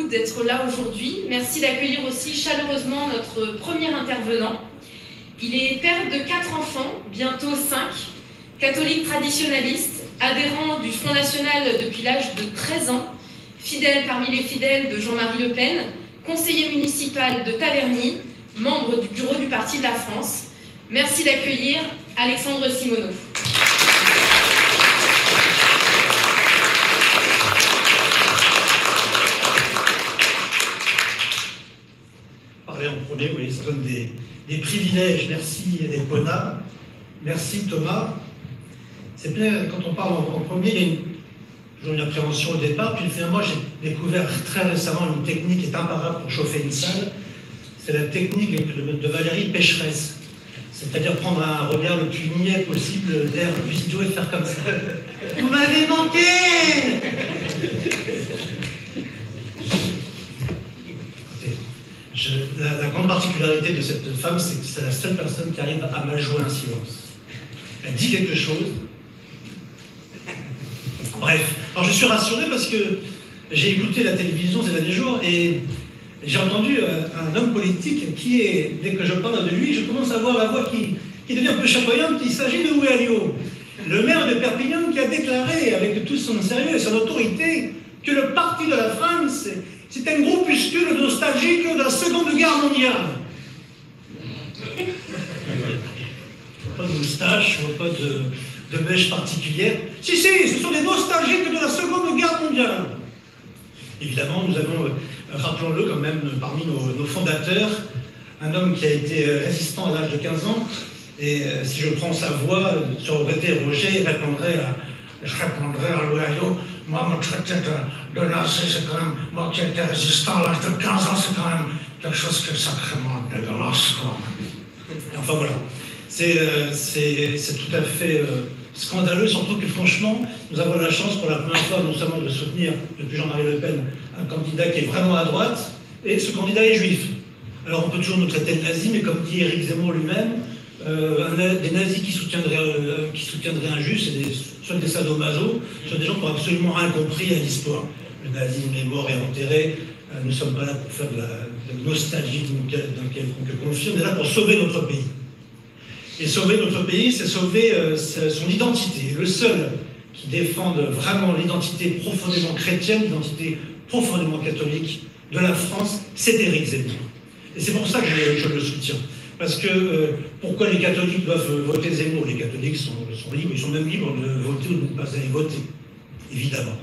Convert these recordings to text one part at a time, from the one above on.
beaucoup d'être là aujourd'hui. Merci d'accueillir aussi chaleureusement notre premier intervenant. Il est père de 4 enfants, bientôt 5, catholique traditionnaliste, adhérent du Front National depuis l'âge de 13 ans, fidèle parmi les fidèles de Jean-Marie Le Pen, conseiller municipal de Taverny, membre du bureau du Parti de la France. Merci d'accueillir Alexandre Simoneau. Parler en premier, oui, ça donne des privilèges. Merci Epona, merci Thomas. C'est bien, quand on parle en premier, il y a une appréhension au départ, puis finalement j'ai découvert très récemment une technique qui est imparable pour chauffer une salle. C'est la technique de Valérie Pécheresse. C'est-à-dire prendre un regard le plus niais possible d'air vidéo et faire comme ça. Vous m'avez manqué! La grande particularité de cette femme, c'est que c'est la seule personne qui arrive à mal jouer un silence. Elle dit quelque chose. Bref, alors je suis rassuré parce que j'ai écouté la télévision ces derniers jours et j'ai entendu un homme politique qui est, dès que je parle de lui, je commence à voir la voix qui devient un peu chatoyante. Il s'agit de Ouelio, le maire de Perpignan, qui a déclaré avec tout son sérieux et son autorité que le Parti de la France, c'est un groupuscule nostalgique de la Seconde Guerre mondiale. Pas de moustache, pas de mèche particulière. Si, ce sont des nostalgiques de la Seconde Guerre mondiale. Évidemment, nous avons, rappelons-le quand même, parmi nos fondateurs, un homme qui a été résistant à l'âge de 15 ans, et si je prends sa voix, si on aurait été Roger, je répondrais à Louaillot, moi, mon traité de nazi, c'est quand même, moi qui ai été résistant à l'âge de 15 ans, c'est quand même quelque chose qui est sacrément dégueulasse, quoi. Et enfin, voilà. C'est tout à fait scandaleux, surtout que franchement, nous avons la chance pour la première fois non seulement de soutenir, depuis Jean-Marie Le Pen, un candidat qui est vraiment à droite, et ce candidat est juif. Alors on peut toujours nous traiter de nazis, mais comme dit Éric Zemmour lui-même, des nazis qui soutiendraient un juif, c'est soit des sadomaso, soit des gens qui n'ont absolument rien compris à l'histoire. Le nazisme est mort et enterré, nous ne sommes pas là pour faire de la nostalgie d'un quelconque conflit, on est là pour sauver notre pays. Et sauver notre pays, c'est sauver son identité. Le seul qui défende vraiment l'identité profondément chrétienne, l'identité profondément catholique de la France, c'est Éric Zemmour. Et c'est pour ça que je le soutiens. Parce que pourquoi les catholiques doivent voter Zemmour? Les catholiques sont libres, ils sont même libres de voter ou de ne pas aller voter, évidemment.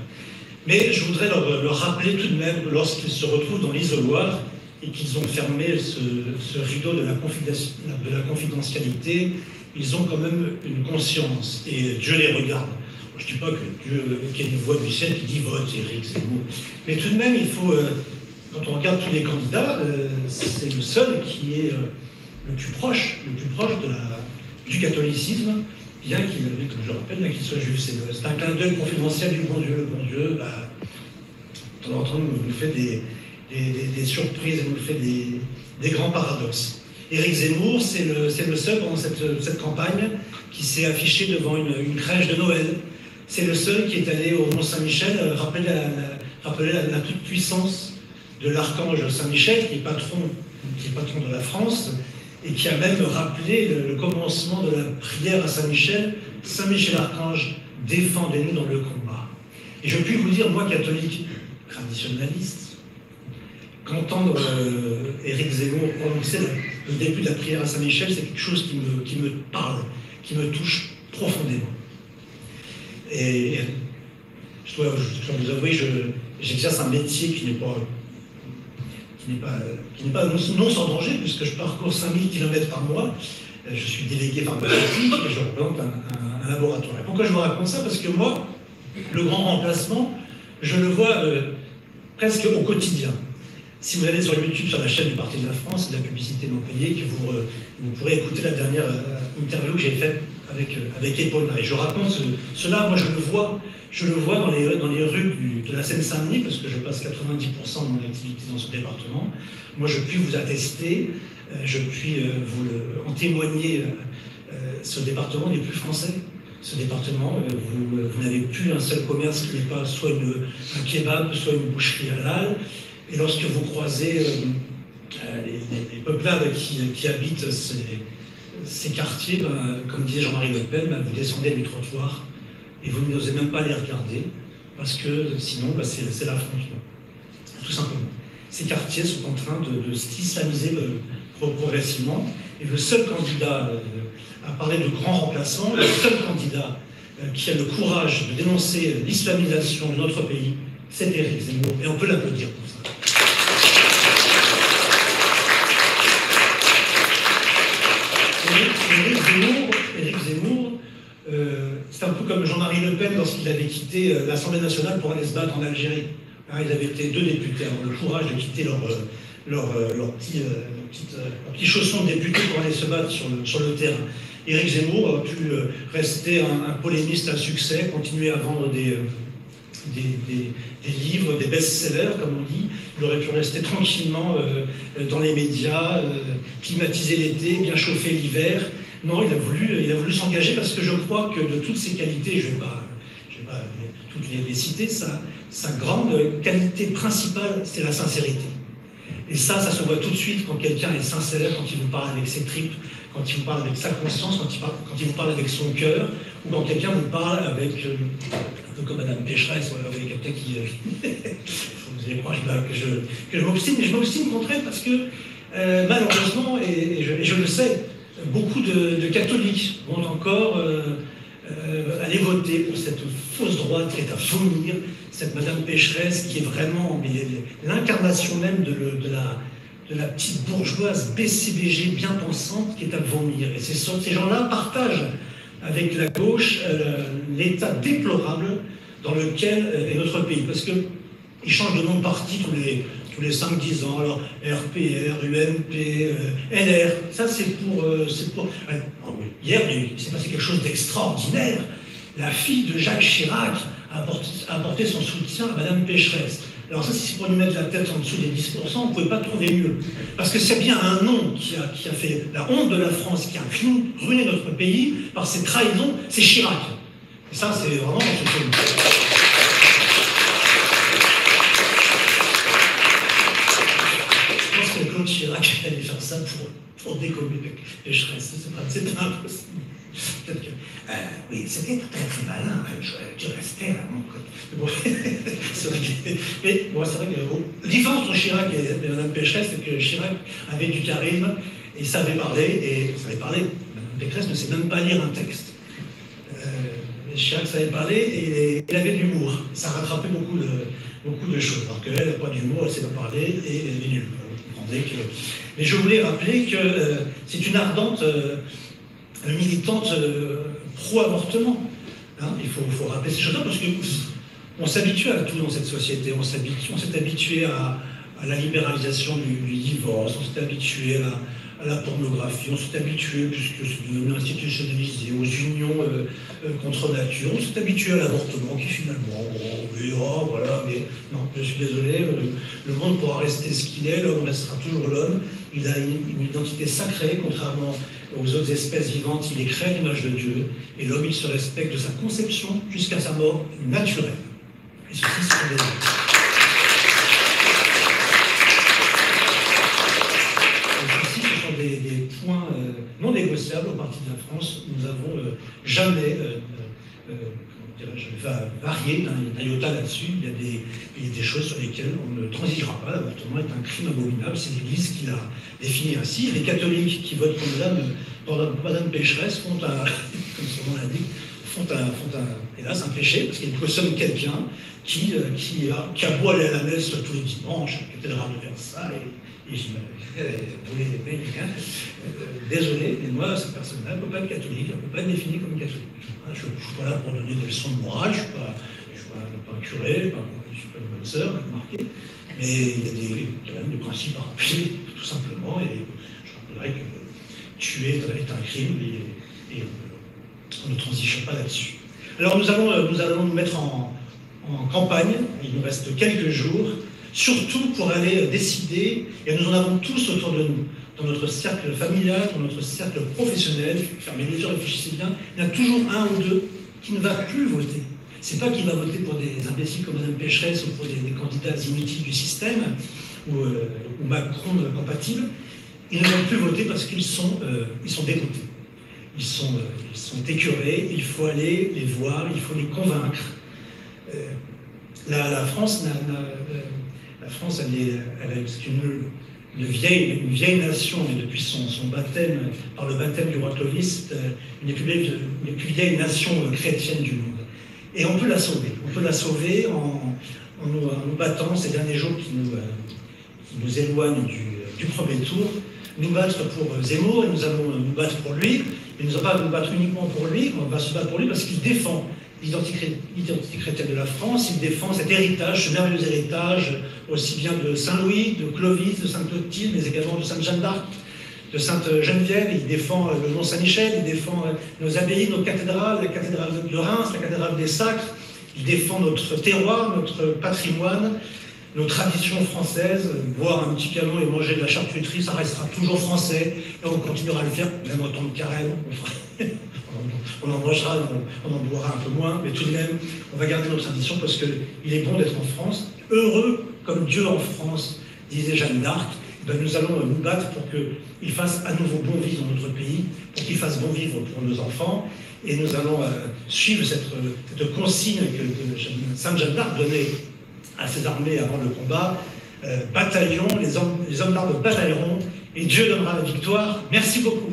Mais je voudrais leur rappeler tout de même que lorsqu'ils se retrouvent dans l'isoloir, et qu'ils ont fermé ce rideau de la confidentialité, ils ont quand même une conscience, et Dieu les regarde. Je ne dis pas que Dieu, qu'il y a une voix du ciel qui dit « vote Éric Zemmour », mais tout de même, il faut, quand on regarde tous les candidats, c'est le seul qui est le plus proche du catholicisme, bien qu'il, comme je le rappelle, bien qu'il soit juif. C'est un clin d'œil confidentiel du bon Dieu. Le bon Dieu, de temps en temps, nous fait des surprises et nous fait des grands paradoxes. Éric Zemmour, c'est le seul pendant cette campagne qui s'est affiché devant une crèche de Noël. C'est le seul qui est allé au Mont-Saint-Michel rappeler la toute-puissance de l'archange Saint-Michel, qui est patron de la France, et qui a même rappelé le commencement de la prière à Saint-Michel. Saint-Michel Archange, défendez-nous dans le combat. Et je puis vous dire, moi, catholique traditionnaliste, qu'entendre Éric Zemmour prononcer le début de la prière à Saint-Michel, c'est quelque chose qui me parle, qui me touche profondément. Et je dois vous avouer, j'exerce un métier qui n'est pas non sans danger, puisque je parcours 5000 km par mois. Je suis délégué pharmaceutique et je représente un laboratoire. Et pourquoi je vous raconte ça? Parce que moi, le grand remplacement, je le vois presque au quotidien. Si vous allez sur YouTube, sur la chaîne du Parti de la France, de la publicité non payée, que vous pourrez écouter la dernière interview que j'ai faite avec Epona. Et je raconte cela, moi je le vois dans les rues de la Seine-Saint-Denis, parce que je passe 90% de mon activité dans ce département. Moi je puis vous attester, je puis vous en témoigner, ce département n'est plus français. Ce département, vous n'avez plus un seul commerce qui n'est pas soit un kebab, soit une boucherie halal. Et lorsque vous croisez les peuplades qui habitent ces quartiers, comme disait Jean-Marie Le Pen, vous descendez du trottoir et vous n'osez même pas les regarder, parce que sinon, c'est l'affrontement. Tout simplement. Ces quartiers sont en train de s'islamiser progressivement, et le seul candidat à parler de grand remplaçant, le seul candidat qui a le courage de dénoncer l'islamisation de notre pays, c'est Éric Zemmour, et on peut l'applaudir pour ça. Éric Zemmour, c'est un peu comme Jean-Marie Le Pen lorsqu'il avait quitté l'Assemblée nationale pour aller se battre en Algérie. Ils avaient été 2 députés, avoir le courage de quitter leur petit chausson de député pour aller se battre sur le terrain. Éric Zemmour a pu rester un polémiste à succès, continuer à vendre des livres, des best-sellers, comme on dit. Il aurait pu rester tranquillement dans les médias, climatiser l'été, bien chauffer l'hiver. Non, il a voulu s'engager, parce que je crois que de toutes ses qualités, je ne vais pas toutes les citer, sa grande qualité principale, c'est la sincérité. Et ça se voit tout de suite quand quelqu'un est sincère, quand il vous parle avec ses tripes, quand il vous parle avec sa conscience, quand il vous parle avec son cœur, ou quand quelqu'un vous parle avec, un peu comme Madame Pécheresse, voilà, vous voyez quelqu'un qui... vous allez croire que je m'obstine, mais je m'obstine contre elle parce que, malheureusement, et je le sais, beaucoup de catholiques vont encore aller voter pour cette fausse droite qui est à vomir, cette Madame Pécheresse qui est vraiment l'incarnation même de la petite bourgeoise BCBG bien pensante qui est à vomir. Et ces gens-là partagent avec la gauche l'état déplorable dans lequel est notre pays. Parce qu'ils changent de nom de parti tous les 5-10 ans. Alors RPR, UMP, LR, ça c'est pour... Hier, il s'est passé quelque chose d'extraordinaire. La fille de Jacques Chirac a apporté son soutien à Madame Pécheresse. Alors ça, si c'est pour lui mettre la tête en dessous des 10%, on ne pouvait pas trouver mieux. Parce que c'est bien un nom qui a fait la honte de la France, qui a ruiné notre pays par ses trahisons, c'est Chirac. Et ça, c'est vraiment... Je pense que Claude Chirac allait faire ça pour décommer Pécheresse. C'est pas impossible. Peut-être que... oui, c'était très très malin, je restais à mon côté. Bon, c'est vrai que... L'histoire entre Chirac et Mme Pécheresse, c'est que Chirac avait du charisme, et savait parler, Mme Pécheresse ne sait même pas lire un texte. Chirac savait parler, et il avait de l'humour. Ça rattrapait beaucoup de choses. Alors qu'elle n'a pas d'humour, elle ne sait pas parler, et elle est nulle. Vous comprendrez que... Mais je voulais rappeler que c'est une ardente... militante pro-avortement. Hein, il faut rappeler ces choses-là parce qu'on s'habitue à tout dans cette société. On s'est habitué à la libéralisation du divorce, on s'est habitué à la pornographie, on s'est habitué, puisque c'est devenu institutionnalisé, aux unions contre nature, on s'est habitué à l'avortement qui finalement, voilà, mais non, je suis désolé, le monde pourra rester ce qu'il est, l'homme restera toujours l'homme, il a une identité sacrée, contrairement aux autres espèces vivantes, il est créé à l'image de Dieu, et l'homme, il se respecte de sa conception jusqu'à sa mort naturelle. Et ceci, c'est des... des points non négociables au Parti de la France. Nous n'avons jamais varié d'un iota là-dessus. Il y a des choses sur lesquelles on ne transigera pas. L'avortement est un crime abominable. C'est l'Église qui l'a défini ainsi. Les catholiques qui votent pour Madame Pécheresse font un, comme son nom l'indique, hélas, un péché, parce qu'ils cautionne quelqu'un qui a beau aller à la messe tous les dimanches, à la cathédrale de Versailles, et désolé, mais moi, cette personne-là ne peut pas être catholique, elle ne peut pas être définie comme catholique. Je ne suis pas là pour donner des leçons de morale, je ne suis pas un curé, je ne suis pas une bonne sœur, marqué, mais il y a quand même des principes à rappeler, tout simplement, et je rappellerai que tuer est un crime, et on ne transige pas là-dessus. Alors nous allons nous mettre en campagne, il nous reste quelques jours, surtout pour aller décider, et nous en avons tous autour de nous, dans notre cercle familial, dans notre cercle professionnel, fermez les yeux, réfléchissez bien, il y en a toujours un ou deux qui ne va plus voter. c'est pas qu'il va voter pour des imbéciles comme Mme Pécheresse ou pour des candidats inutiles du système ou Macron compatibles. Ils ne vont plus voter parce qu'ils sont dégoûtés. Ils sont écœurés, il faut aller les voir, il faut les convaincre. La France, c'est une vieille nation, mais depuis son baptême, par le baptême du roi Clovis, une des plus vieilles nations chrétiennes du monde. Et on peut la sauver. On peut la sauver en nous battant ces derniers jours qui nous éloignent du premier tour, nous battre pour Zemmour, et nous allons nous battre pour lui, et nous allons pas nous battre uniquement pour lui, on va se battre pour lui parce qu'il défend l'identité chrétienne de la France, il défend cet héritage, ce merveilleux héritage, aussi bien de Saint-Louis, de Clovis, de Sainte-Clotilde, mais également de Sainte-Jeanne d'Arc, de Sainte-Geneviève, il défend le Mont-Saint-Michel, il défend nos abbayes, nos cathédrales, la cathédrale de Reims, la cathédrale des Sacres, il défend notre terroir, notre patrimoine, nos traditions françaises, boire un petit canon et manger de la charcuterie, ça restera toujours français, et on continuera à le faire, même en temps de carême, on en mangera, on en boira un peu moins, mais tout de même, on va garder nos traditions parce qu'il est bon d'être en France, heureux comme Dieu en France, disait Jeanne d'Arc. Ben nous allons nous battre pour qu'il fasse à nouveau bon vivre dans notre pays, pour qu'il fasse bon vivre pour nos enfants, et nous allons suivre cette consigne que Sainte Jeanne d'Arc donnait à ses armées avant le combat. Bataillons, les hommes d'armes batailleront, et Dieu donnera la victoire. Merci beaucoup.